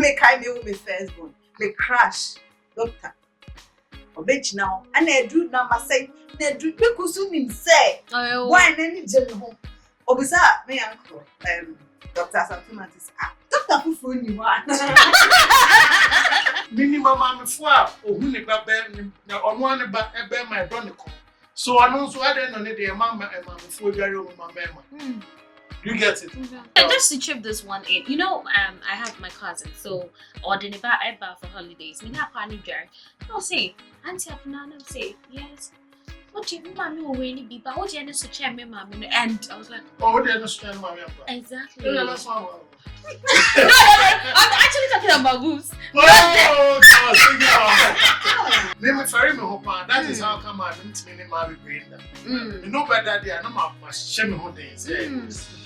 make I me with my first born. Me crash, doctor. Obey now. And I do number say, I do because you say, why any general? Obisa, my uncle, Dr. Santumatis. Dr. Fufu, you want. Minimum, I'm a four, or who never bear on one about a bear my chronicle. So I know so I don't know the mama and mamma before you my mama. You get it? Just to chip this one in, you know, I have my cousin, so or the neighbor I buy for holidays. Me na pani jar. I'll say, Auntie Apnana say, yes. What do you mommy will really be? But what do you know to check me, mommy? And I was like, oh, what do you understand, mommy? Exactly. Yeah, that's one. I'm actually talking about boobs. Oh, God, me ferry me hope that is how come I didn't mean my brain. You know better there, no more shame me days.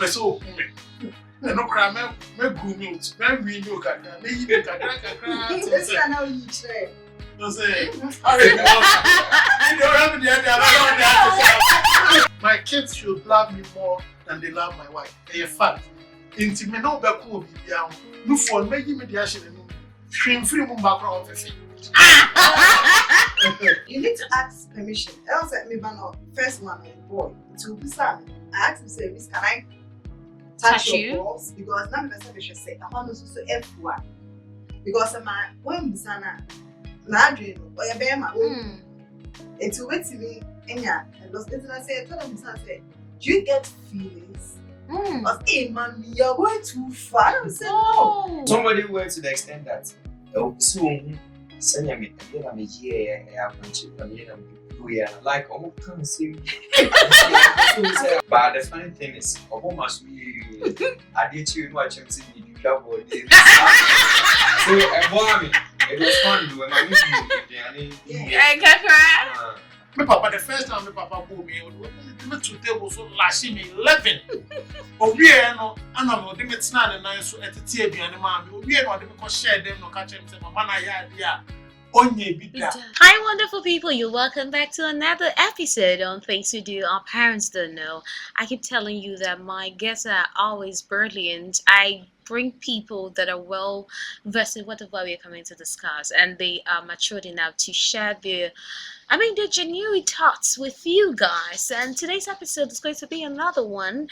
So, and no crime, me gumi, very we know Kaka, me even Kaka. Now you say. No say. My kids should love me more than they love my wife. A fact. Inti me no be cool be down. No for me give me the action no. Shame free mo background for free. You need to ask permission. Else me ban first one boy. To be sad. I asked him say, "Miss, can I touch your balls?" Because now me say say I want to so F1. Because my when bisana na dream or your bema. It will wait to me enya. And those things I say, tell them say, do you get feelings? But hey man, you're going too far. I said no. Somebody went to the extent that soon send me a year like oh can't see. But the funny thing is, almost we I did you watch him see you double this. So it was fun when my My papa, the first time my papa bought me, today was so lashing me 11. Oh, we are no, and I'm not doing it now, and I so at the TV and the mammy. We are not even share them, no catch him, say, Mamma, yeah. Hi, wonderful people. You're welcome back to another episode on Things We Do Our Parents Don't Know. I keep telling you that my guests are always brilliant. I bring people that are well versed in whatever we're coming to discuss, and they are matured enough to share their genuine thoughts with you guys. And today's episode is going to be another one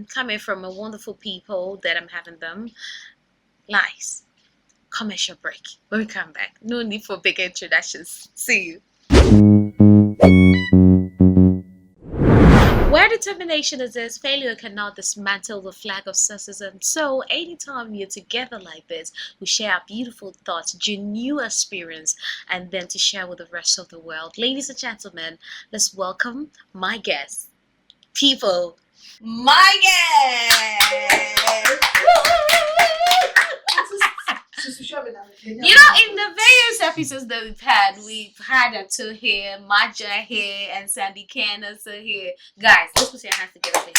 coming from a wonderful people that I'm having them. Lies. Commercial break. When we come back, no need for big introductions. See you. Where determination exists, failure cannot dismantle the flag of sexism. So anytime you're together like this, we share our beautiful thoughts, genuine experience, and then to share with the rest of the world. Ladies and gentlemen, let's welcome my guests. People, my guests! You know, in the various episodes that we've had Ato here, Maja here, and Sandy Candace here. Guys, let's put your hands together.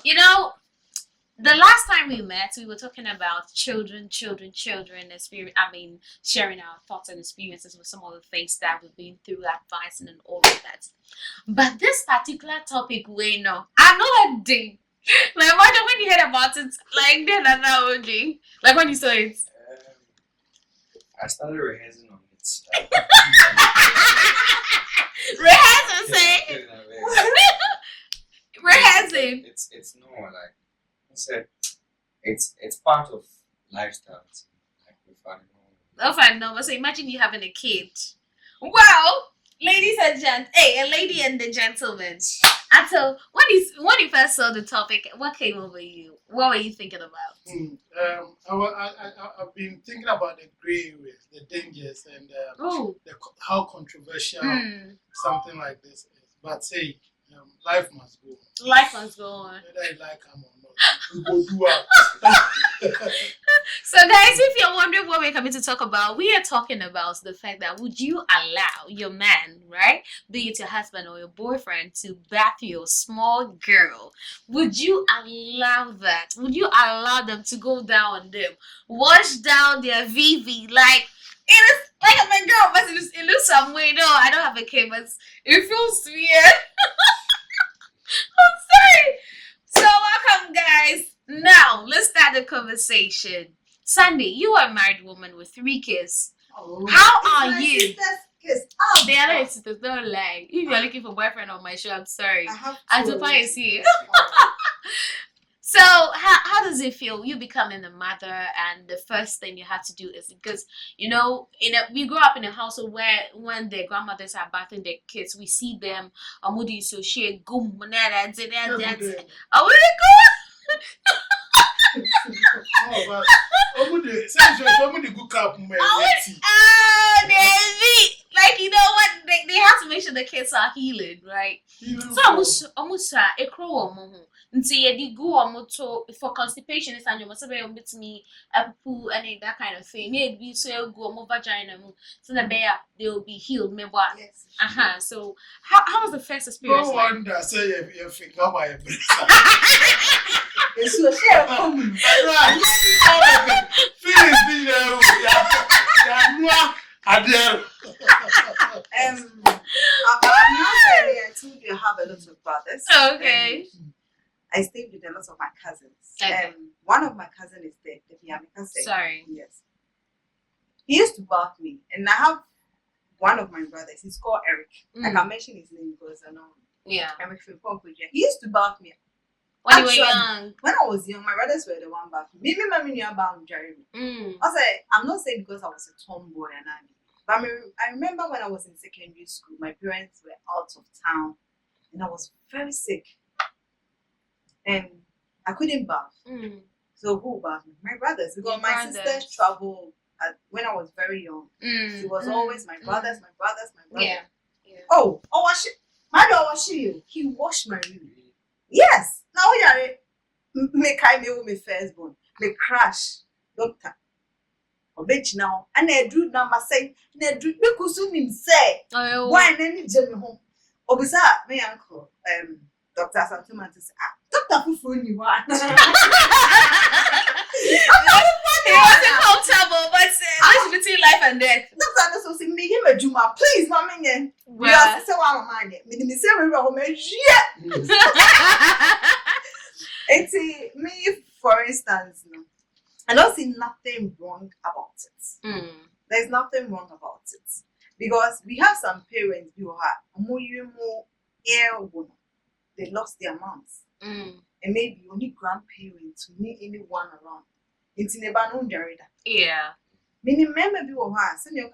You know, the last time we met, we were talking about children, experience. Sharing our thoughts and experiences with some of the things that we've been through, advising and all of that. But this particular topic, I'm not a ding. Like, imagine when you heard about it, like, then like when you saw it. I started rehearsing on it. Rehearsing, say? Rehearsing. It's no, like I said, it's part of lifestyle. Like we find So imagine you having a kid. Well, ladies and a lady and the gentlemen. Ato, when you first saw the topic, what came over you? What were you thinking about? I've been thinking about the grey areas, the dangers, and how controversial something like this is. But say, life must go on. Life must go on. Whether you like them or not, we go do it. So guys, if you're wondering what we're coming to talk about, we are talking about the fact that would you allow your man, right, be it your husband or your boyfriend, to bath your small girl? Would you allow that? Would you allow them to go down on them, wash down their VV? Like, it is like a girl, but it looks some way. No, I don't have a kid, but it feels weird. I'm sorry. So welcome, guys. Now, let's start the conversation. Sandy, you are a married woman with 3 kids. How are you? The other sisters don't lie. If you're looking for boyfriend on my show, I'm sorry. Atopa is here. So, how does it feel? You becoming a mother, and the first thing you have to do is because we grew up in a household where when their grandmothers are bathing their kids, we see them. Amudi so she go that's it. Oh, where they go? Like what? They have to make sure the kids are healing, right? So almost a crow for constipation is me a poo and that kind of thing. Maybe so go more vagina so the bear they will be healed. Yes. So how was the first experience? No wonder say you think how my It's so share come. I'm not saying I told you I have a lot of brothers. Okay. I stayed with a lot of my cousins. Okay. One of my cousins is dead. Sorry. Yes. He used to bath me, and I have one of my brothers. He's called Eric. I can mention his name because I know. Yeah. Eric Filippo. He used to bath me. When you were young. When I was young, my brothers were the one bathing me. Me, mommy knew about Jeremy. I said, I'm not saying because I was a tomboy and but I remember when I was in secondary school, my parents were out of town, and I was very sick. And I couldn't bath. So who bathed me? My brothers. Because my sisters traveled when I was very young. It was always my brothers. Yeah. Oh, my dad washed you. He washed my room. Yes. Now we are me with my firstborn. Me crash. Doctor. Obech now. And I drew number say. I drew because him say. Why any Jimmy home? Obisa my uncle. Dr. Santiman to say, Dr. Fufu, you are. He wasn't comfortable, but it's between life and death. Dr. Anderson said, make him a Juma, please, my man. We are so one of mine. Me, say, we are home. And see, me, for instance, I don't see nothing wrong about it. There's nothing wrong about it. Because we have some parents who are more they lost their moms. And maybe only grandparents who need anyone around. It's in a banon jarida. Yeah. Meaning, remember, people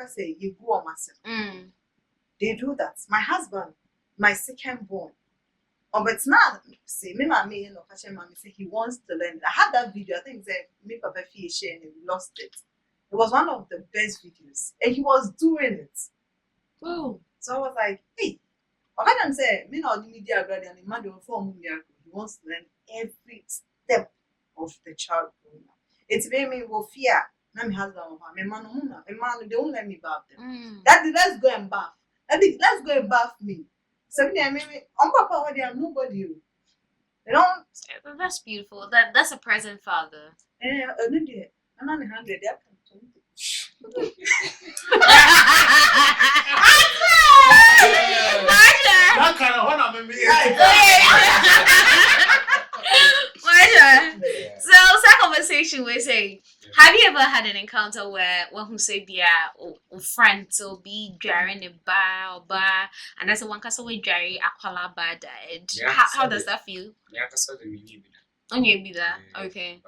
say, you go on myself. They do that. My husband, my second born, but now, say, me, mommy, say he wants to learn. I had that video, I think, that me, Papa Fish, and we lost it. It was one of the best videos, and he was doing it. Oh. So I was like, hey. I can say, me not the media grad and the man will form miracle. He wants to learn every step of the child growing up. It's very me will fear. Now my husband, my man, they won't let me bath them. Daddy, let's go and bath. Daddy, let's go and bath me. So I mean, on Papa, what they are nobody. You don't. That's beautiful. That's a present father. I'm not 100. that kind of one of me. So, that conversation we say, have you ever had an encounter where one who say be a friend will be drawing a bar, and that's the one case we dry a kola bar died? How does that feel? Yeah, that's what me be that. On you be that, okay.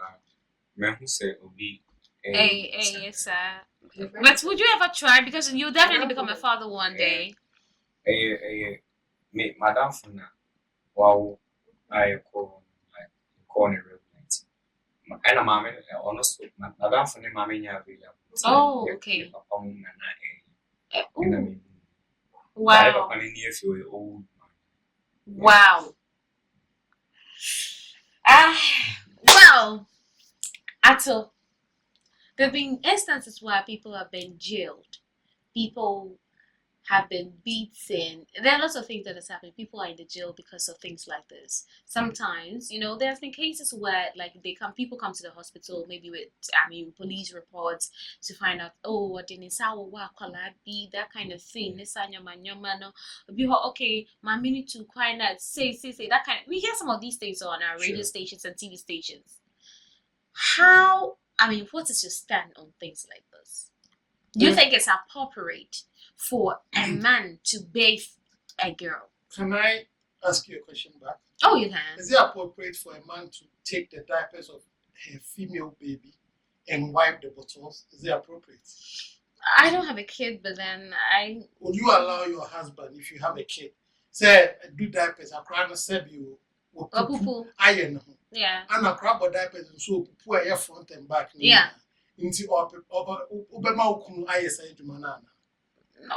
Me who say obi. Yes, sir. But would you ever try? Because you'll definitely become a father one day. Me, Madam Funa, wow, I call it real night. And a mamma, honestly, Madam Funa, mamma, oh, okay. Wow. Wow. Well, Ato, there have been instances where people have been jailed. People have been beaten. There are lots of things that has happened. People are in the jail because of things like this. Sometimes, there's been cases where people come to the hospital, maybe with police reports to find out, what did be that kind of thing. Okay, my minute to quiet that say that kind of, we hear some of these things on our radio stations and TV stations. what is your stand on things like this? Do you think it's appropriate for a man to bathe a girl? Can I ask you a question back? Oh, you can. Is it appropriate for a man to take the diapers of a female baby and wipe the bottles? Is it appropriate? I don't have a kid, but then Would you allow your husband, if you have a kid, say, do diapers, I cry and say you, poo. iron, Yeah. and I cry about diapers and so poo air front and back. Yeah. Into Obama Kun ISA Jumanana.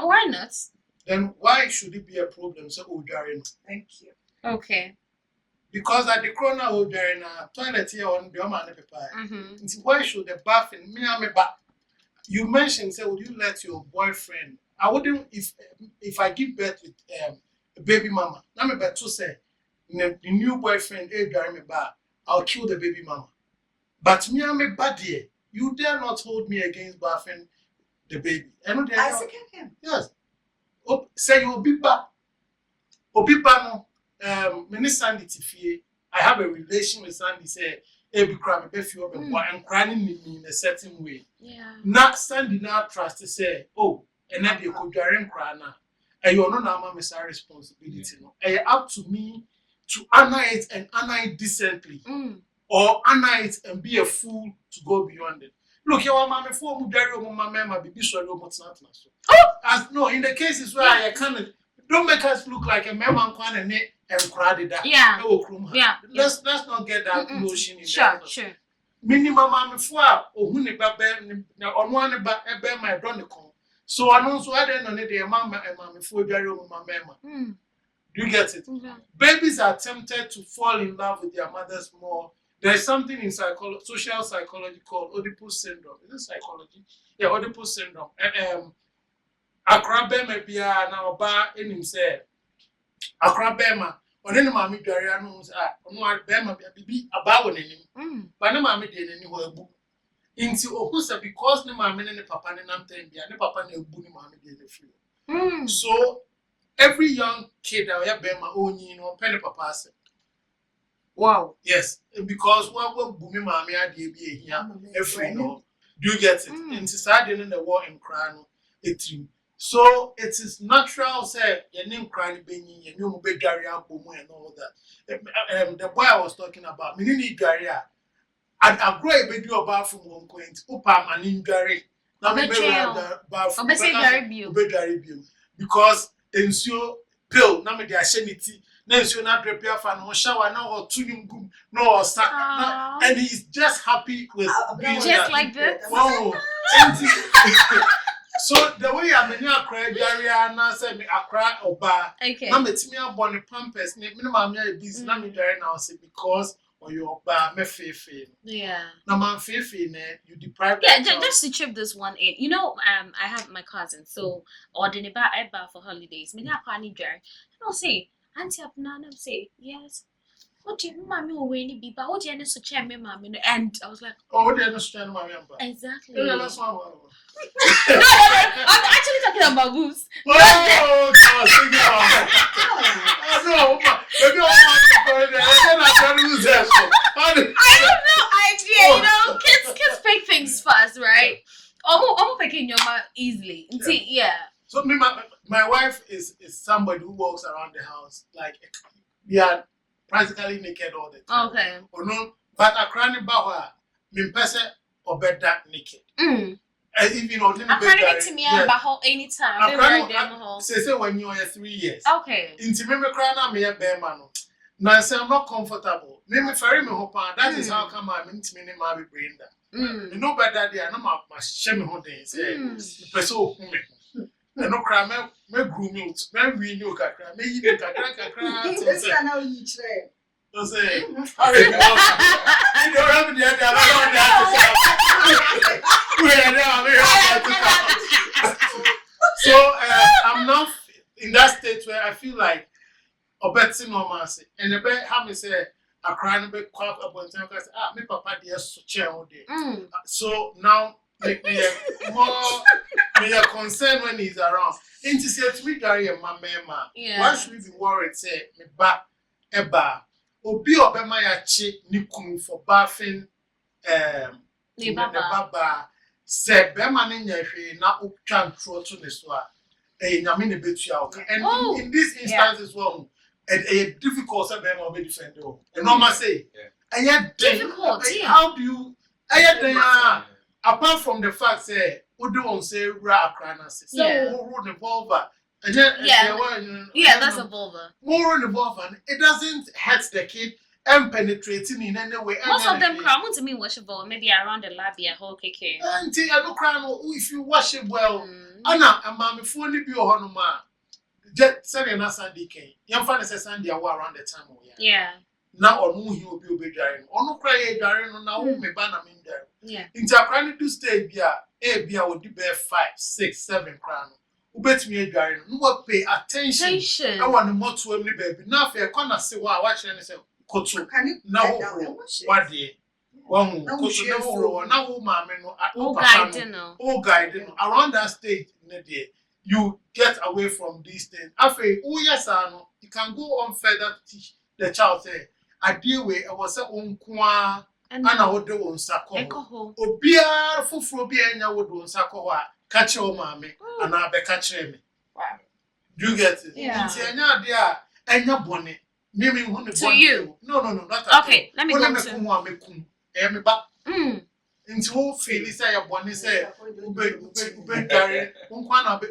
Why not? Then why should it be a problem? So, oh, Darren. Thank you. Okay. Because at the corner of Darren, toilet here on the Oman Pepper. Mm-hmm. Why should the bath in Miami back? You mentioned, say, would you let your boyfriend? I wouldn't, if I give birth with a baby mama, now me better say, the new boyfriend, I'll kill the baby mama. But me, I'm a bad you dare not hold me against bathing the baby. I know they are. Yes. Say you will be back. Obipa no, many Sandy Tifie. I have a relation with Sandy. Say, every crime, if you have and crying me in a certain way. Yeah. Not Sandy now trust to say, oh, and then they could direct cry now. And you're not now my responsibility. No, and up to me to honor it and honor it decently, or honor it and be a fool to go beyond it. Look, your mama for mama baby sorry what's not so. As no, in the cases where I can't, don't make us look like a mama and crowded that. Yeah. Yeah. Let's not get that notion in there. Sure. Minimum mama for or who never on one about my chronicle. So I know so I don't know the mama and mammy for mama. Do you get it? Babies are tempted to fall in love with their mothers more. There's something in social psychology called Oedipus syndrome. Is it psychology? Yeah, Oedipus syndrome. Accra Bema Bia now bar in himself. Accra Bema, or any mammy Darianos are Bema Bibi about him. But no mammy did anywhere book. Into Ohusa because no mammy and the papa and Namten, the papa and the booty mammy did the few. So every young kid that have Bema own penny papa said. Wow. Yes, because what booming mammy idea be here every no. Do you get it? And society in the war in Crano, so it is natural, say, your name crying, your new big Garia, and all that. The boy I was talking about, me need Garia. I'll grow a baby about from 1 point, Upa and in Gary. Now, maybe because ensure pill, now maybe ashenity. Nancy not prepare for no shower, no or tuning room, no and he's just happy with being just that. like this. Wow. So the way I'm in your cry, Gary, and I said me I cry or bar. Okay. Now it's me upon the pampers, minimum busy, now me there now say because or your bar me faithful. Yeah. Now man faithful, you deprive. Yeah, just to chip this one in. You know, I have my cousin, so or the neighbor I bar for holidays. Me na pani there. I don't say. Auntie Abnanam say, yes. What do you mommy or any be? But what do you so chair me, mommy? And I was like, oh, they understand my member. Exactly. Yeah, that's one. I'm actually talking about boobs. Oh, no, maybe I have no idea. You know, kids pick things fast, right? I'm picking your mouth easily. Yeah. So my wife is somebody who walks around the house like we are practically naked all the time. Okay. Or no, but a cranny bawa, me person or bed that naked. Even on I'm trying to me about anytime. Say when you are 3 years. Okay. Intimate crana me a bear man. Now say I'm not comfortable. Me ferry me hope that is how come I'm intimate my brain that. You know better there, no my shame home days. Person who me. And no crime, me grooming, me we know kakra, me eat kakra. This is how you train. So say, you don't have the other. So I'm now in that state where I feel like a better normal, and the bed have me say a crying a bit quack upon time. Me papa dear so chair all day. So now make me more. Me a concern when he's around. Ain't he said to me, Gary and my mama? Why should we be worried? Say me ba eba. Obi obema ya chi nikum for bathing The baba said Bema Ninja na Upchan Trot to the Swa. A Yamini Betua. And in this instance as well, a difficult Bema will be defended. And no must say, and yet difficult. How do you? Apart from the fact say, we don't say ra cranas. So who the vulva. And that's a vulva. More in the vulva, and it doesn't hurt the kid and penetrating in any way. Most of them cry to me washable, maybe around the labia, whole cake. Until I don't cry if you wash it well. Anna and mammy fully be your honoma. Just say an Sunday came. Young fan says Sunday around the time. Yeah. Now or no, he will be drying. Or no cry drying on now, me banner in there. Yeah. Into a cranny do stay beer, a beer would be 5, 6, 7 crown. Who bet me a drying? No pay attention. I want more to every baby. Now, if you're going to say, wow, watch and say, Kotu, now, what day? One, now, mamma, oh, guide, around that stage in the day, you get away from these things. After, oh, yes, I know, you can go on further to teach the child, say, I deal with, I was a own qua, and I would do on Sako. Oh, be a full phobia, and I would do on Sako, catch your mammy, and I'll be catching me. Do you get it? Yeah. And your bonnet. To you? No, not okay. Let me go to me back. Into who feel say your bonnet say,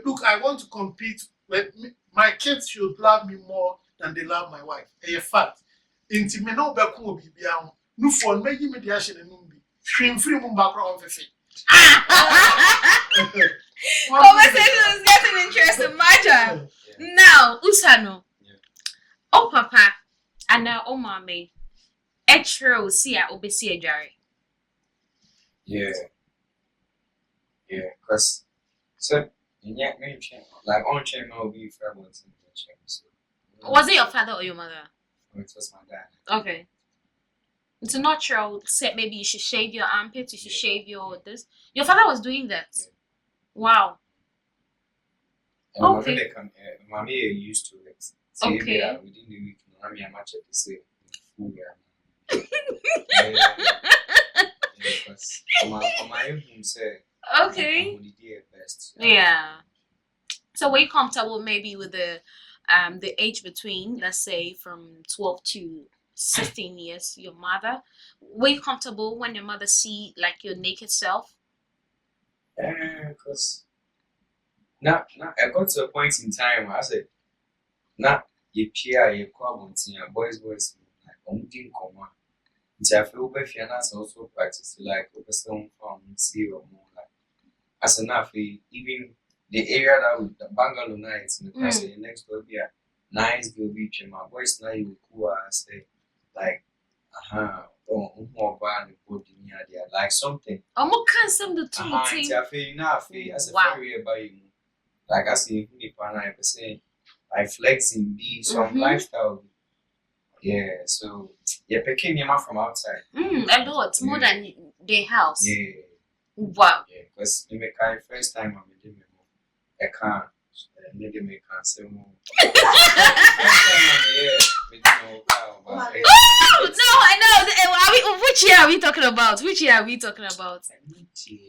look, I want to compete with me. My kids should love me more than they love my wife. A fact. Into me no back will be beyond. No for making mediation and numbi. Shrimp free moon background of Conversation is getting interesting, my job. Now, Usano. Oh, papa, and now, oh, mommy. Etro, see, I will be see a Jerry. Yeah, because so, like, on chain, I'll be fair ones in the chain. Was it your father or your mother? It was my dad. Okay. It's a natural set. Maybe you should shave your armpits, you should shave your this. Your father was doing that. Yeah. Wow. And okay. Mommy used to it. Okay. Within the week, mommy and match to say, food. Because on my own say. Okay. Best. Yeah. So were you comfortable maybe with the age between, let's say, from 12 to 16 years, your mother? Were you comfortable when your mother see like your naked self? Because now I got to a point in time where I said, now you peer, you come and boys, like, didn't come on. I feel better and that's also practice, like, over some form, see or more. Like, as enough, even the area that with the bungalow nights in the class, next door be a nice girl beach, and my boys now you cool, I say, like, like something. I'm more cancer the two. I feel enough, as a very about you. Like I say, I say, like flexing be some lifestyle. Yeah, so you're picking him up from outside. A lot more than the house. Yeah. Wow. Yeah, because you make my first time I'm in the I can't. Make say more. No, I know. Which year are we talking about? We can't skip.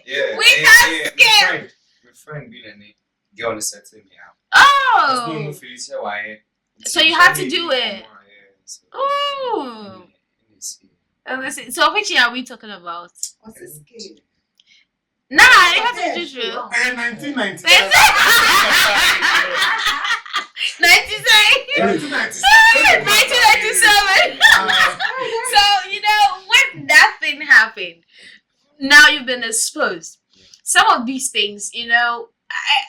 Yeah, we can't skip. My friend being a girl setting me out. Oh. So you had to do it. Oh. So which year are we talking about? What's this game? Nah, you have to do true. 1997. 1997. So, you know, when that thing happened, now you've been exposed. Some of these things, you know,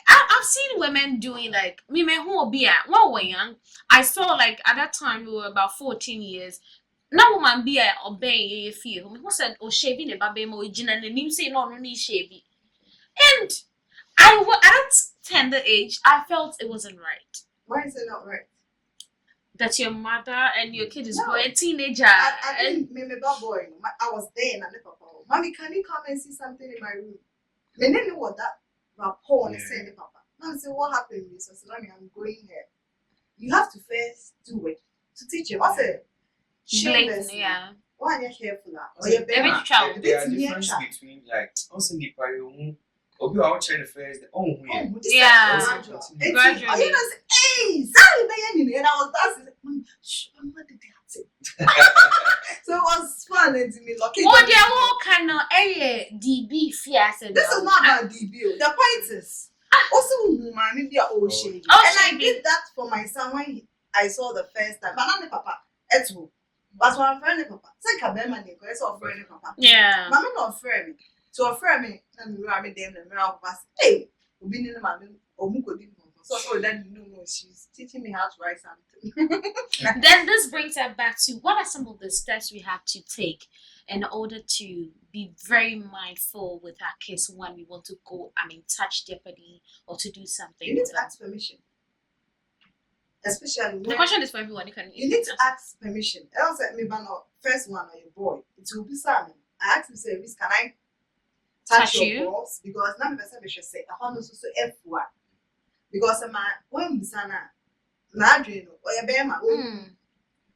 I've seen women doing like, me who will be at when we were young. I saw like at that time we were about 14 years. Now woman be a obey you feel. Who said oh shaving the baby mo jina and him say no need shaving. And at that tender age, I felt it wasn't right. Why is it not right? That your mother and your kid is boy a teenager. I think me boy. I was there and I never papa. Mommy, can you come and see something in my room? Me didn't know what that rapport is saying, papa. Now I say what happened, Miss Salami, I'm going here. you have to first do it to teach him. What's it? Blatant, yeah. Why are you careful? Or you're Every better. child. There are differences between like also the prior Obi I want the first Yeah. Gradually. Gradually. Oh, you know, hey, sorry, baby, and I was dancing. Shh, I'm not the So it was fun and to me lucky. Oh, they all kind of DB fierce. This is not about DB. The point is also mommy be oh shady. Oh, And I shady. did that for my son when I saw the first time. But not the papa. Etu. But one friend papa. Say kabema ni ko so friend papa. Yeah. Mama no friend me. So a friend me na me ra me dem na me ra pass. Hey, obi ni mama omu ko di mo. So then no, she's teaching me how to write something. Then this brings us back to what are some of the steps we have to take in order to be very mindful with our kids when we want to go, touch their body or to do something. You need with to them. ask permission. Especially The when question is for everyone. you need to ask permission. Else, me no first one or your boy. It will be Simon. I asked him, say, "Miss, can I touch your balls?" Because now me should say, "I want to so F1." Because when we sana na adwene no or your bema,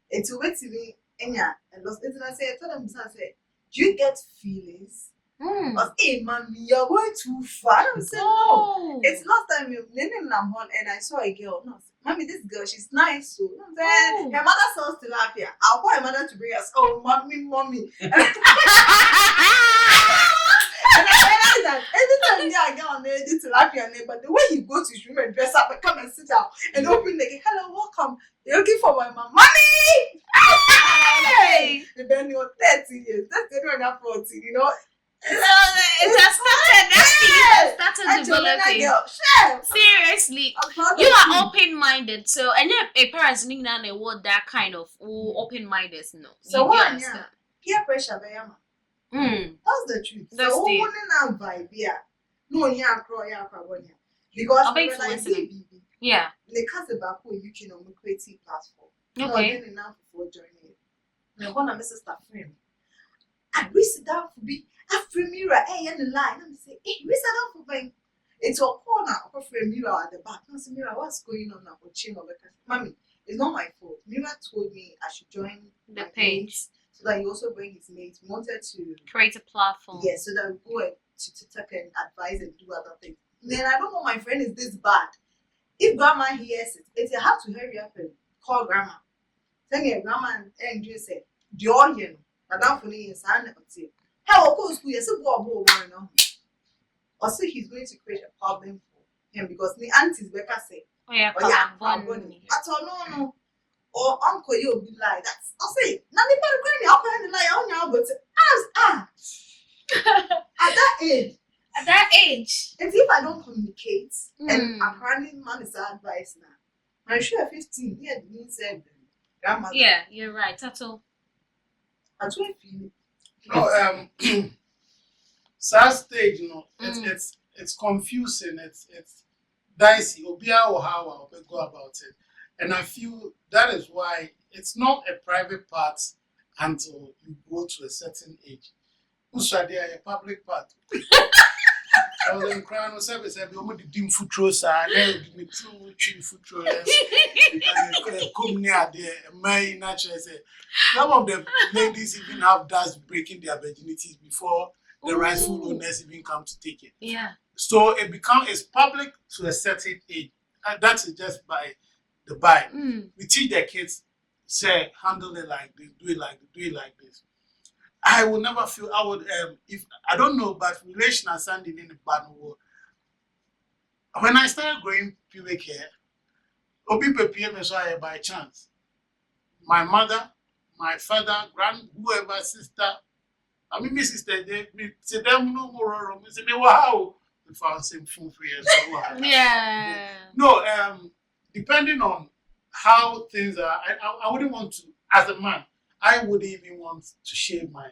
it will wait till me enya and lost it. And I say, I told him, say, "Do you get feelings?" Because hey, mommy, you're going too far. I said, "No." It's last time and I saw a girl. No, mommy, this girl, she's nice. So then her mother sells tilapia. I'll call her mother to bring us. Oh, mommy. And I realized that anytime I get on there, this tilapia name, but the way you go to his room and dress up and come and sit down and open the gate, hello, welcome. You're looking for my mom. Mommy! Hey! And then you're 30 years. That's the one I'm 40, you know? So it has started. That's started developing. Girl, Seriously, you are open-minded. So, and a parents need now they want that kind of open-minded. No, so you what? understand? Peer pressure, Bayama. That's the truth. That's so the- who wouldn't vibe here? No, yeah, because I'll be when I influencing. did BB, Yeah. they cast about who you can on the creative platform. Okay. No, then enough before joining. Now, one of my sister friend, I sit down for be after mirror, in the line. I'm say, hey, we sit down for me. It's a corner of a mirror at the back. I say, Mirror, what's going on now? Mommy, it's not my fault. Mirror told me I should join The my page. mates so that he also bring his mates. We wanted to Create a platform. yes, so that we go and to TikTok and advise and do other things. Then I don't know my friend is this bad. If grandma hears it, it's have to hurry up and call grandma. Tell your grandma and just say, the audience, Madame Funi is an empty. How of course we are so bored now. Or say he's going to create a problem for him because the aunties Becca say, Oh yeah, oh yeah, Colin Bonnie. I told no. Or uncle you'll be like that's I'll say, nothing but granny, I'll put lie on your but at that age. At that age. And if I don't communicate, Mm. and apparently man is advice now. I'm sure 15 years means grandmother. Yeah, you're right. That's all. I 12 feeling. No, sad stage, you know, it's confusing, it's dicey. Obia or how I'll go about it. And I feel that is why it's not a private part until you go to a certain age. Usade a public part. I was in crown service, I be the dim futros are there, the true tree futros. Come near there, my natural say. Some of the ladies even have dads breaking their virginities before the rightful owners even come to take it. Yeah. So it's public to a certain age. And that is just by the by. We teach the kids, say, handle it like this, do it like this. I will never feel I would if I don't know, but relational standing in the bad world. When I started growing pubic hair, Obi prepare me so by chance. My mother, my father, whoever, sister, I mean my sister, they say them no more wrong. Say me wow. We found same phone for years. Yeah. No, depending on how things are, I wouldn't want to, as a man, I wouldn't even want to shave my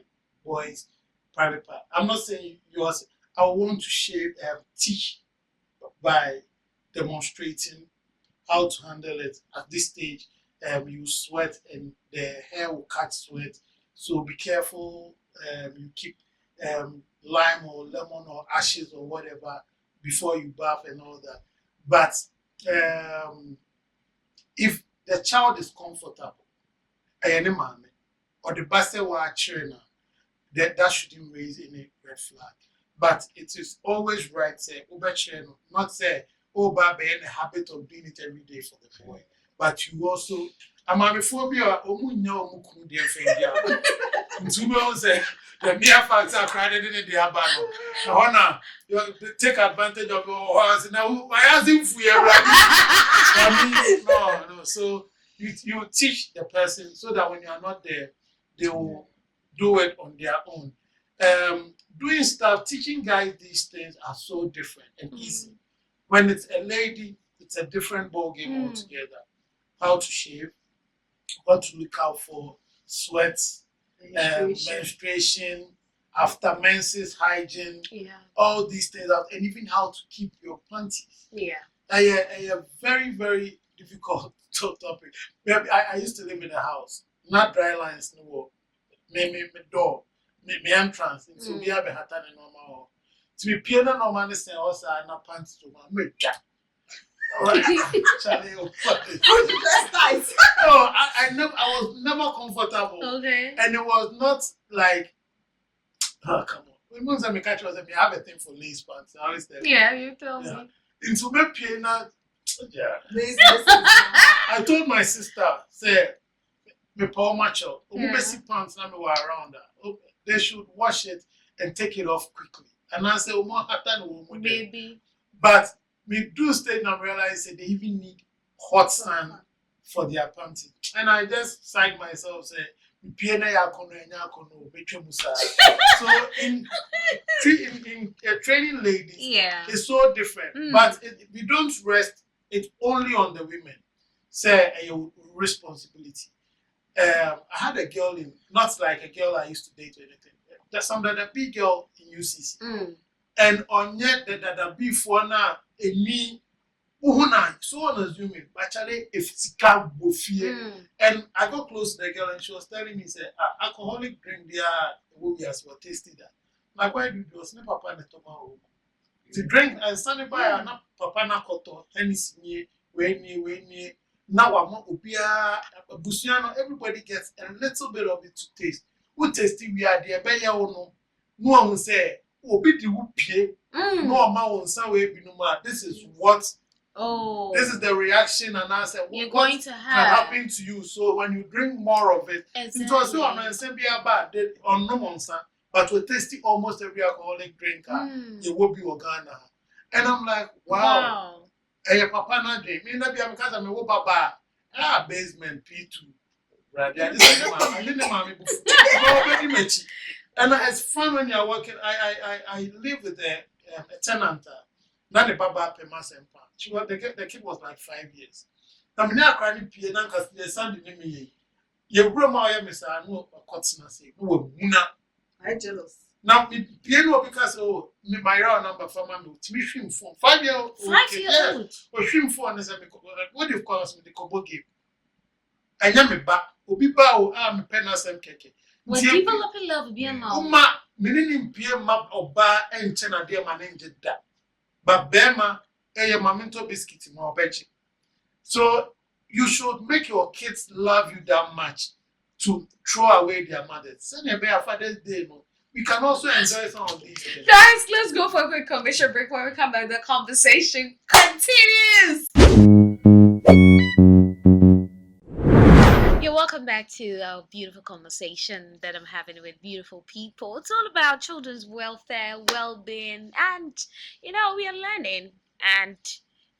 boys' private part. I'm not saying yours. I want to shave, teach by demonstrating how to handle it. At this stage, you sweat and the hair will catch sweat. So be careful. You keep lime or lemon or ashes or whatever before you bath and all that. But if the child is comfortable, any man, or the bastard were trainer, that shouldn't raise any red flag. But it is always right, say, not say, oh, Baba, in the habit of doing it every day for the boy. But you also, amaphobia, say, the mere facts are credited in the abano. Honor, you take advantage of your horse. Now, I ask him for your no. So you teach the person so that when you are not there, they will do it on their own. Doing stuff, teaching guys these things are so different and easy. When it's a lady, it's a different ball game altogether. How to shave, what to look out for, sweats, menstruation, after menses, hygiene, all these things, and even how to keep your panties. A very, very difficult topic. I used to live in a house, not dry lines, no, me door, me entrance, so we have a hat and normal. To be pure normal, this thing also na pants to my Charlie, nice. no, I was never comfortable. Okay. And it was not like, oh, come on. When most of my catch was, I have a thing for lace pants. I always tell you. Yeah, you told me. Into my piano, I told my sister, say, me Paul Macho, Ubesi pants na me were around her. They should wash it and take it off quickly. And I say, Baby. But we do stay and realize that they even need hot sand for their panties. And I just side myself, say, so in training ladies, it's so different. But we don't rest it only on the women. Say a responsibility. I had a girl not like a girl I used to date or anything. There's a big girl in UCC. And on yet that before now, me, so unassuming, but actually, if it's and I got close to the girl and she was telling me, say, alcoholic drink there will be as well tasted that. Like, why do you do? Snip papa and tomorrow. To drink and standing by and papa na koto, Hennessy, when now I'm not Busiano, everybody gets a little bit of it to taste. Who tasting we are there, Baya or no? No one will say, oh, bit the whoopie, no amount on some way, this is what. Oh, this is the reaction, and I said, you're what going to can have happen to you? So when you drink more of it, it was so amazing, be bad on no monster, but we're tasting almost every alcoholic drink. It will be Ghana, and I'm like, wow. And your papa not drink. Me not be because I'm a papa. Basement P2. Right? I didn't mommy before. And it's fun when you're working. I live with a tenant. Not the baba pay my sempa. The kid was like 5 years. Now me now crying pay now because the son didn't me. You bro ma ya misa no kotsina say no muna. I'm jealous. Now me pay no because me my round number for my to me swim phone 5 year old. 5 year old. Or swim phone and say me what do you call us me the kobo game. Anya me ba obi ba o me pen asem keke. When developing love be a mom. Uma me ni pay ma oba enche na de ma nje da. But Bema, maminto biscuit in our bedroom. So you should make your kids love you that much to throw away their mothers. Send a bear Father's Day, no. We can also enjoy some of these things. Guys, let's go for a quick commercial break. When we come back, the conversation continues. You're welcome back to our beautiful conversation that I'm having with beautiful people. It's all about children's welfare, well-being, and we are learning, and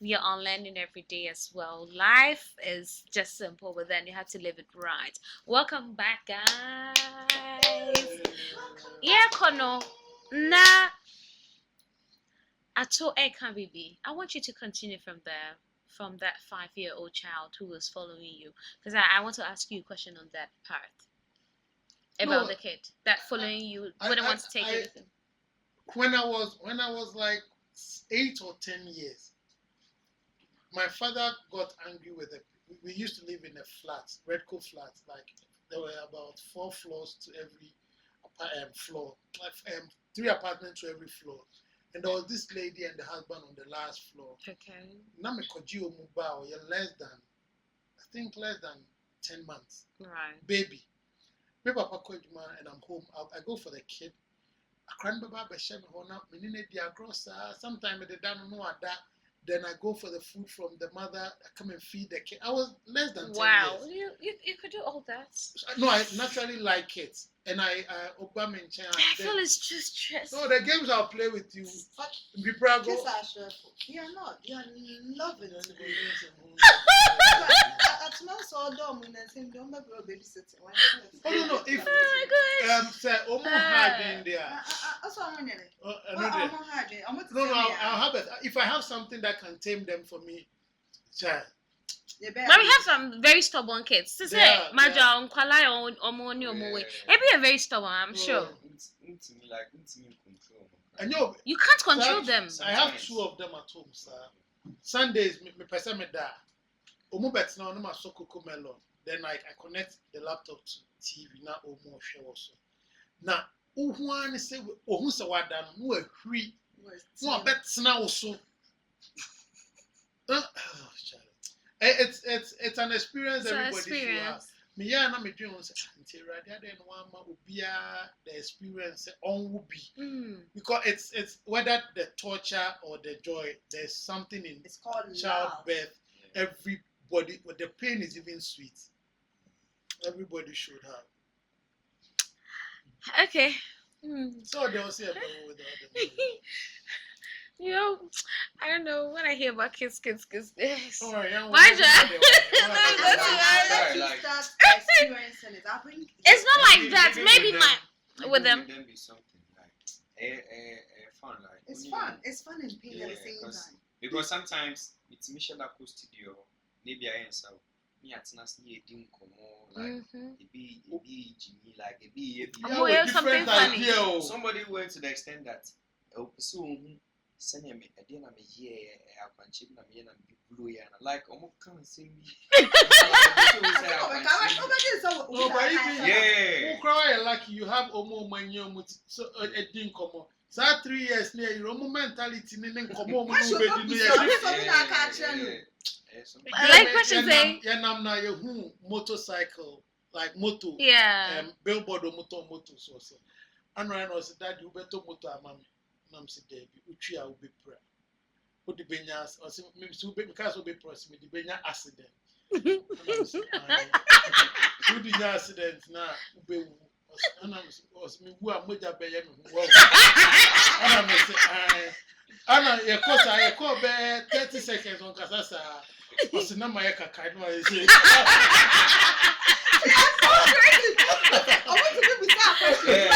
we are unlearning every day as well. Life is just simple, but then you have to live it right. Welcome back, guys. Yeah, Kono. Na Ato Eka Bibi. I want you to continue from there. From that 5-year-old child who was following you, because I want to ask you a question on that part about the kid that following you wouldn't want to take anything. When I was like 8 or 10 years, my father got angry with it. We used to live in a flat, Redco flat, like there were about 4 floors to every floor, like 3 apartments to every floor. And there was this lady and the husband on the last floor. Okay. Now me koji omubao, you're less than think less than 10 months. Right. Baby. Maybe Papa Kojuma and I'm home. I go for the kid. I can't remember sometime at the down no that. Then I go for the food from the mother. I come and feed the kid. I was less than 10 Wow. years. You could do all that. No, I naturally like kids. And I Obama in China. I feel it's just stress. No, the games I'll play with you. Be Kids proud. are stressful. You're not. You're loving it. At most, all done when I say, don't make a babysitting. Oh, no. If, Oh my gosh. say, Omo hard in there. That's what I'm in it. No, I'll have it. If I have something that can tame them for me, child. But we have some very stubborn kids. To say, Yeah. Maja, Nkwalai, Omoni, Omowe. Maybe they're very stubborn, I'm sure. I know. You can't control them. I have 2 of them at home, sir. Sundays, me person me da. Omo bet now, no ma so cocoa melon. Then I connect the laptop to TV now. Omo share also. Now, who say, who say what done? No a free. No bet now also. It's an experience everybody should have. Me ya na me dream say until rather than one ma obia the experience on will be because it's whether the torture or the joy, there's something in It's called childbirth. Everybody, but the pain is even sweet. Everybody should have. Okay. So they'll say about with the other. You know, I don't know when I hear about kids. Oh, yeah, Maja. It's not like that. Maybe with them. Be something like fun, like It's fun. It's fun and pain at the same time. Because sometimes it's Michelle Ako studio, maybe I answer me at Nasi Edim Komo, like it be Jimmy, like it be Oh, yeah, something funny. idea. somebody went to the extent that soon send me a dinner me here, a punch na me and be blue and like almost can't see me. No, but even Yeah. who cry like you have Omo Manyo so a didn't come on. So 3 years near your Omo mentality, then come on. Like question saying. Yanam na your motorcycle, like moto. Yeah. Billboard or moto so. And right now, that you better motor, mammy. Nam said, Debbie, Uchia will be prayer. Put the benyas or maybe because will be prosperous, the benya accident. Who did the accident now? And I was me who are Moja Bayan. And I say, Anna, your course, I call bear 30 seconds on Casasa. What's the number I can't say? I want to be with that question.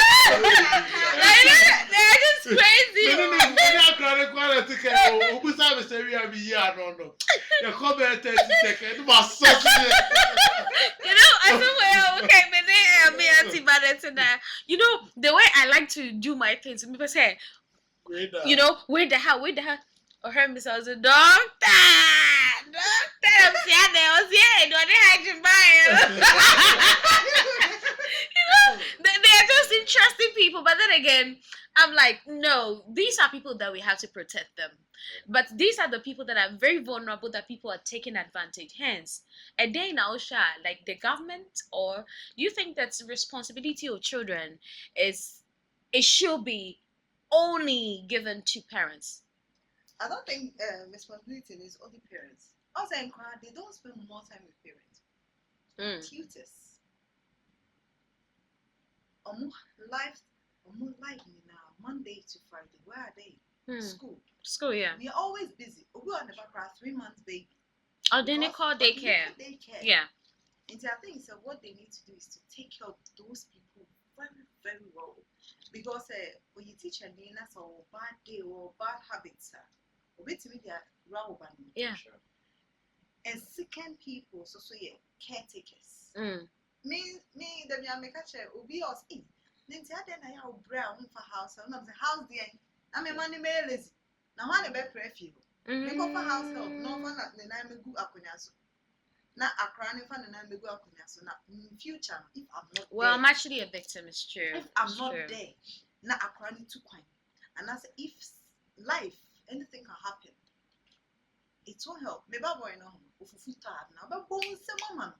They're just crazy. No. You come here 30 seconds. Okay, but they me anti-bad. You know, the way I like to do my things, people say, you know, where the hell, or her miss, I was a doctor, I'm saying, I was here, don't they hide your mind? You know, they're just interesting people, but then again, I'm like, no, these are people that we have to protect them. But these are the people that are very vulnerable, that people are taking advantage. Hence, a day in Ausha, like the government, or do you think that the responsibility of children it should be only given to parents? I don't think responsibility is only parents. Also, in crowd, they don't spend more time with parents. Tutors. Life now, Monday to Friday. Where are they? School, yeah. We are always busy. We are never cry 3 months baby. Oh, then they call daycare. Yeah. And I think so. What they need to do is to take care of those people very, very well. Because when you teach a nina or bad day or bad habits, Yeah. and second people, so yeah, caretakers. Me, the me catch ubi us in. Then then I have brown for house. I'm the house there. I'm a money lazy. Now one a better prefer. Me go for house help. No one at the name go akunyaso. Na akrani fan and I go akunyaso. Na in future, if I'm not well, there, I'm actually a victim. It's true. if I'm not there, na akrani too quite. And I say if life, anything can happen. it won't help. Me ba boy no fufu tab na ba bon se mama.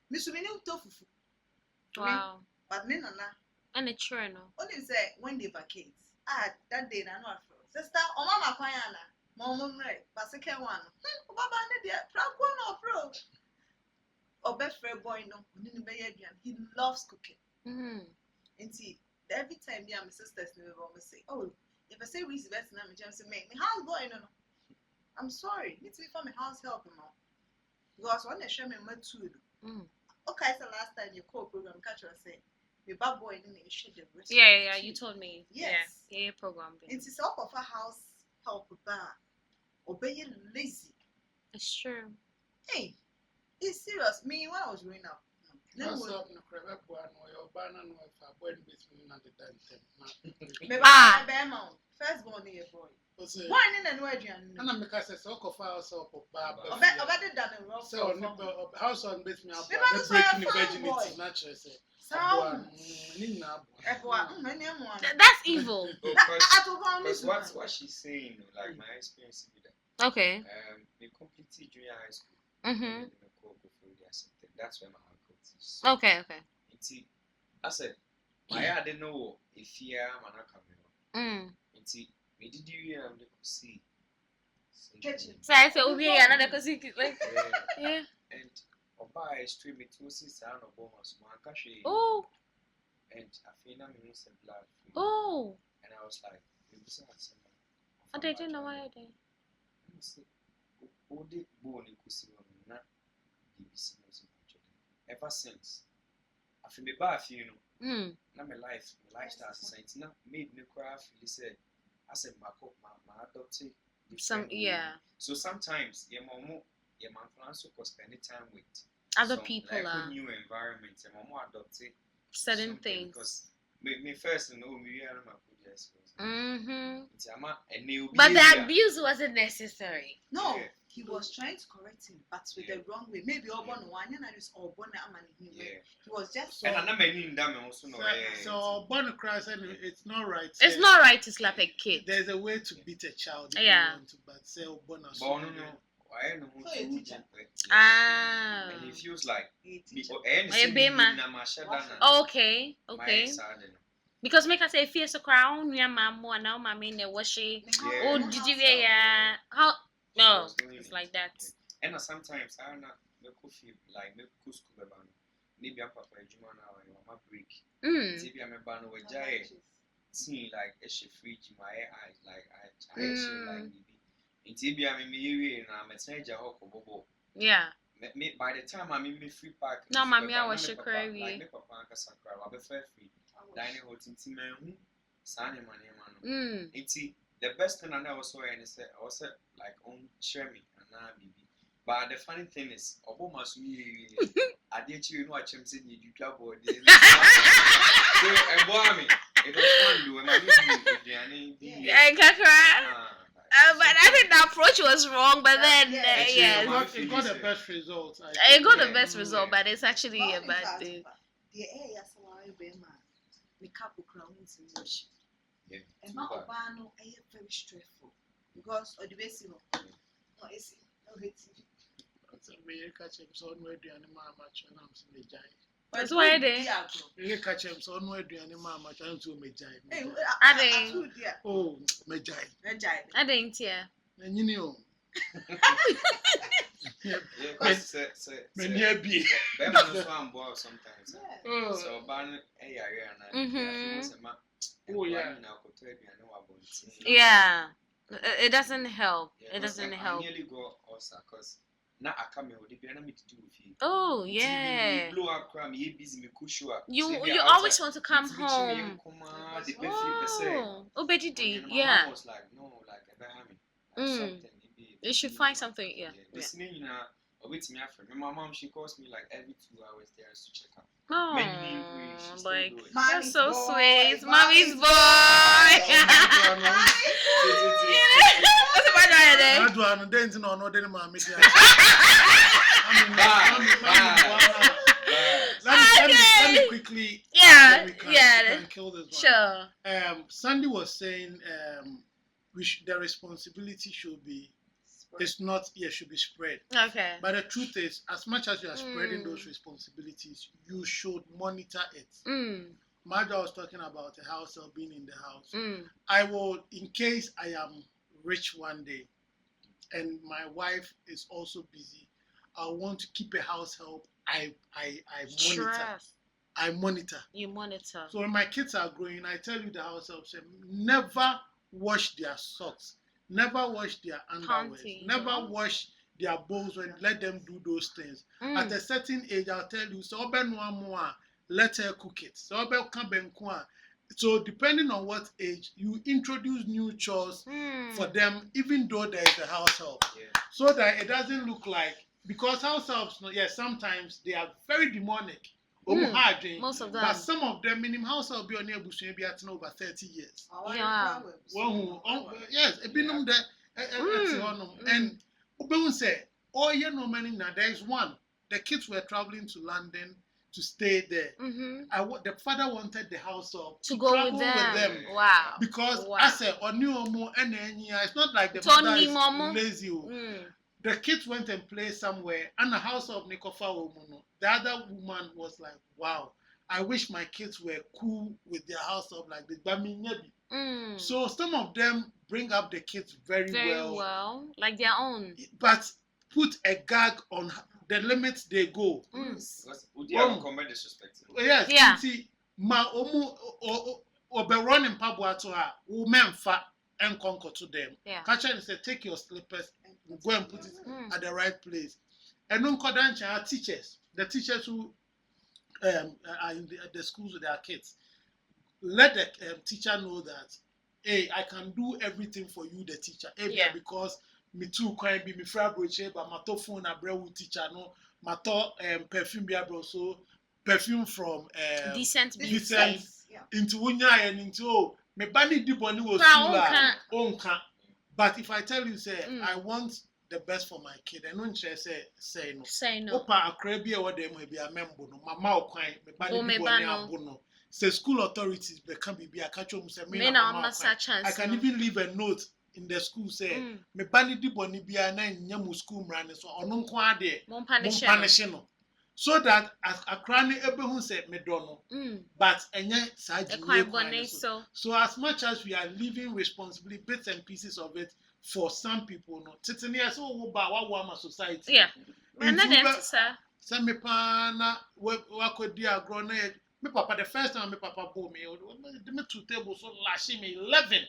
Me so me ne to fufu. Wow. But me nana And a churn. only say when they vacate. That day na no afro. Sister, o mama kwan ya na. Mama mre, but second one. Baba ne dia prako no afro. Obefre boy no, oni be aduan. He loves cooking. Mhm. And see, every time me and my sisters never say, oh, if I say we is best na me jam say me house boy no. I'm sorry. Need to be for my house help him out. Because when they show me my tool. Okay, so last time you call program catch us say the bad boy in the shade the rest. Yeah, you told me. Yes. Yeah, program. It's all of a house help bar. Obey lazy. It's true. Hey, it's serious. Me when I was growing up. What's up, no crab boy, no your banana, no if I boy basement at the time. Me ba bear mount. First born in a boy. Why in and where you And I'm because I saw of house up of Baba. Obey done a rough. So, house on basement, Me I'm ba breaking the so virginity, naturally. Sound. That's evil. Because what she's saying, like my experience with that. Okay. We completed junior high school. Mhm. That's where my uncle is. Okay. I said, I didn't know if you are man we did you to see. Kitchen. So I said, "We are another cause like yeah." And Oba stream it to see sound of bonus, Mankashi. Oh. And I feel I'm in some blood. Oh. And I was like, I didn't know why I did. Ever since I feel me back, you know. Mm. Now my lifestyle society now made me cry. Feel said, I said my adopted. So sometimes your mom also could spend time with other people, like new environment. Your mom adopted certain things. Because me first know me are my good. But the abuse wasn't necessary. No, he was trying to correct him, but with the wrong way. Maybe Obon one, and I just Obon He was just. And I'm in them also. So, Bonnie cries, and it's not right. It's not right to slap a kid. There's a way to beat a child. Yeah. But say Bonnie. I know. And he feels like. Okay. Because make us say fierce crown, your mama, now my main was she. Oh, did you hear? How? No, it's like that. And sometimes I not make feel like make school about maybe I'm papa Juma now and I'm break. Maybe I'm a ban with Jay. See like a she fridge my eyes like I like maybe. In TB I'm in and I'm a stranger bobo. Yeah. By the time I'm in free park. No, mommy, I was crazy. Like me papa and Kasakra, I'll be fair free. Dining hall in man, Sani man. It's the best thing I never saw and say also like on share me and now baby. But the funny thing is, Obama I did you know I him saying you club or so and boy me. It was fun doing my but I think the approach was wrong, but then yes. It got the best result. It got the best result, but it's actually a bad thing. The air is the couple crowns in the ship. And my Obano is very stressful because of the basic. No, it's that's a very catch him so no do any match and I'm saying the giant. That's why they you catch him so no do any match and to me giant. I think oh me giant. I think yeah. And you know many be sometimes. So ban oh yeah. Yeah. It doesn't help. It doesn't help. I nearly go also because now I come here with the to do with you. Oh yeah. Blow up crime, you busy me kushua. You always want to come home. Oh, Betty D, yeah. I was like, no, like something. You should find something, yeah. Listening, you know, with me after. My mom, she calls me like every 2 hours there to check up. Oh, like that's so sweet, mommy's boy. What's about that? I do an dance no no then mommy. Let me quickly. Yeah, we can kill this one. Sure. Sandy was saying, the responsibility should be it's not, should be spread. Okay. But the truth is, as much as you are spreading those responsibilities, you should monitor it. Marja was talking about a house help being in the house. I will, in case I am rich one day and my wife is also busy, I want to keep a house help. I monitor. I monitor. You monitor. So when my kids are growing, I tell you the house help say never wash their socks, never wash their underwear, never wash their bowls when let them do those things. At a certain age, I'll tell you, so let her cook it. So depending on what age, you introduce new chores for them, even though there is a house help. So that it doesn't look like, because house helps, sometimes they are very demonic. Most of them. But some of them, minimum house help be on your bush, maybe at over 30 years. Yes, a binum there, and Ubun say, oh, no money now. There is one. The kids were traveling to London to stay there. The father wanted the house help to go with them. Wow. Because I said, on new and it's not like the father is lazy. The kids went and played somewhere, and the house of Nikofa Omono. The other woman was like, wow, I wish my kids were cool with their house of like this. So some of them bring up the kids very well, like their own. But put a gag on the limits they go. Would you have comment disrespect? Yes. Yeah. See, ma omu oberon in Pabuatoa, women fat and conquer to them. Catcher and say, take your slippers, go and put it at the right place. And Nunkodancha are teachers, the teachers who are in the schools with their kids. Let the teacher know that, hey, I can do everything for you, the teacher. Because me too can be me fraboche, but my to phone a brew teacher no, my to perfume be so perfume from decent into unya and into me bani di boni was onka. But if I tell you say I want the best for my kid, and don't say no. Opa akrabia what them will be a member no mama o kwan me bani di boni abono. Say school authorities become be a catch say me na I can even leave a note in the school say me bani di boni bia na nyamu school mrane so ono nko ade mon punish no, so that akrani ebehu say me do no but enye saji so as much as we are leaving responsibility bits and pieces of it for some people no titini as wo ba wa ma society and then say me pa na we akodi agro na me papa the first time me papa bought me two tables so lash me 11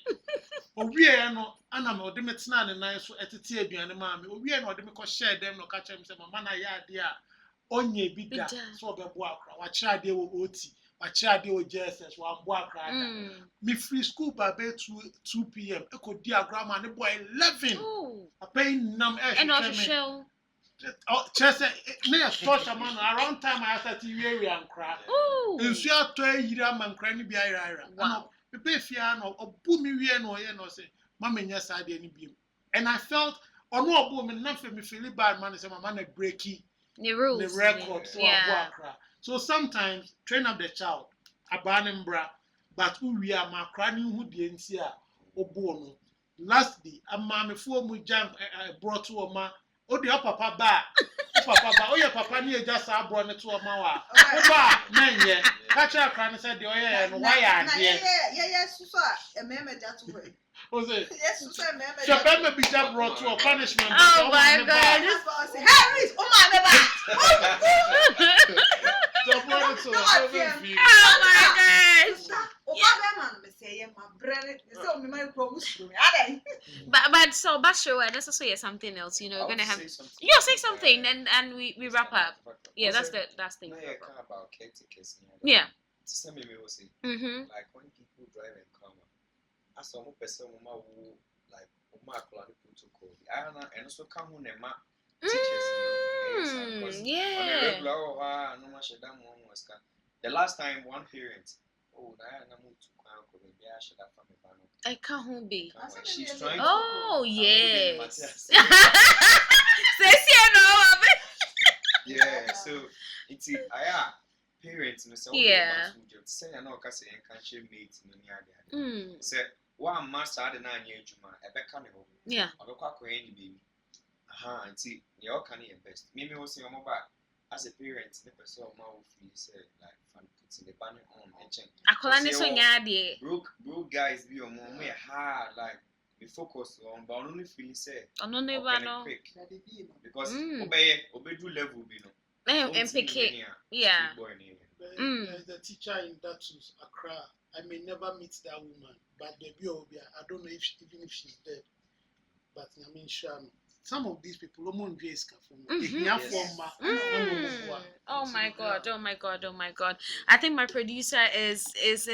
owie no ana me ode me tena ne nan so etete aduane ma me owie no ode me ko share them no ka chem say mama na ya ade a onye bi da so obebo akra wa kira ade wo oti wa kira ade wo JSS wa mbo akra da me free school by 2 p.m. e ko di agro ma ne boy 11 apay nam e show Chese na touch man around time I start to weary and cry. Nsu ato yira man cry ni bia ira. No, pepe fia no obu mi wie no ye no say mama nya side ni biem. And I felt ono obu me na fe me feel bad man say mama na breaky the rules, the record so obu akra. So sometimes train up the child abane mbra but uwi ama cry ni hu de nti a obu no. Lastly, amame fo mu jam brought to ma o de papa ba o ye papa ni eja sa abro ne to ma wa o ba menye ka cha kra ne se de o ye no wa ya de ye suso a ememe ja to we o say yes suso ememe so be me bi ja bro to punishment oh my god Harris o ma me ba so bro to oh my gosh but so Bashir, that's also something else, you know. We're gonna have say something and we wrap up. Yeah, that's the thing. About caretakers. Yeah. Like when people drive in car, I saw one person who like protocol. And also come on and teachers. Yeah. The last time one parent. I can't be. She's trying to. Oh, yes. Yeah, so it's parents, say I know because I can't share mates in the area. Say, one master had an annual Juma, a beck on home. Yeah. I'll go any baby. See, you all can hear best. Maybe we'll see your mobile. As a parent, the person of my feel say like fan putting the banner on and check. Akola ne so nyade. Broke guys be on more hard like we focus on but only feel say. Ono ne ba no. Because obey do level be no. MPK. Yeah. The teacher in Datus, Accra, I may never meet that woman, but the Biobia, I don't know even if she's dead. But I mean, some of these people, Oh my god, oh my god, oh my god. I think my producer is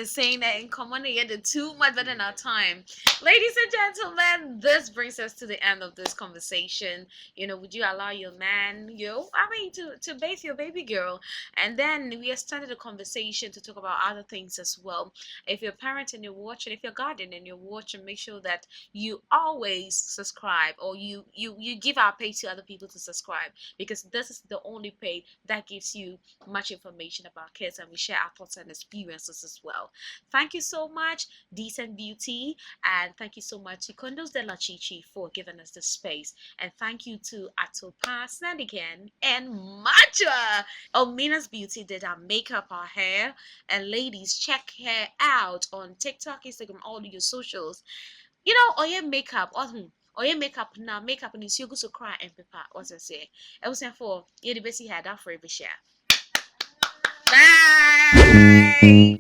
saying that in common the too much better than our time. Ladies and gentlemen, this brings us to the end of this conversation. You know, would you allow your man, to bathe your baby girl? And then we started a conversation to talk about other things as well. If you're a parent and you're watching, if you're a guardian and you're watching, make sure that you always subscribe or you give our page to other people to subscribe, because this is the only page that gives you much information about kids, and we share our thoughts and experiences as well. Thank you so much, Decent Beauty, and thank you so much to Condos de la Chichi for giving us the space, and thank you to Atopa Sandigan and Matcha. Mina's Beauty did our makeup, our hair, and ladies, check her out on TikTok, Instagram, all your socials. You know, or your makeup, or your makeup now, makeup and you go to cry and paper. What's I say? I was saying for you the best he had that for every share. Bye.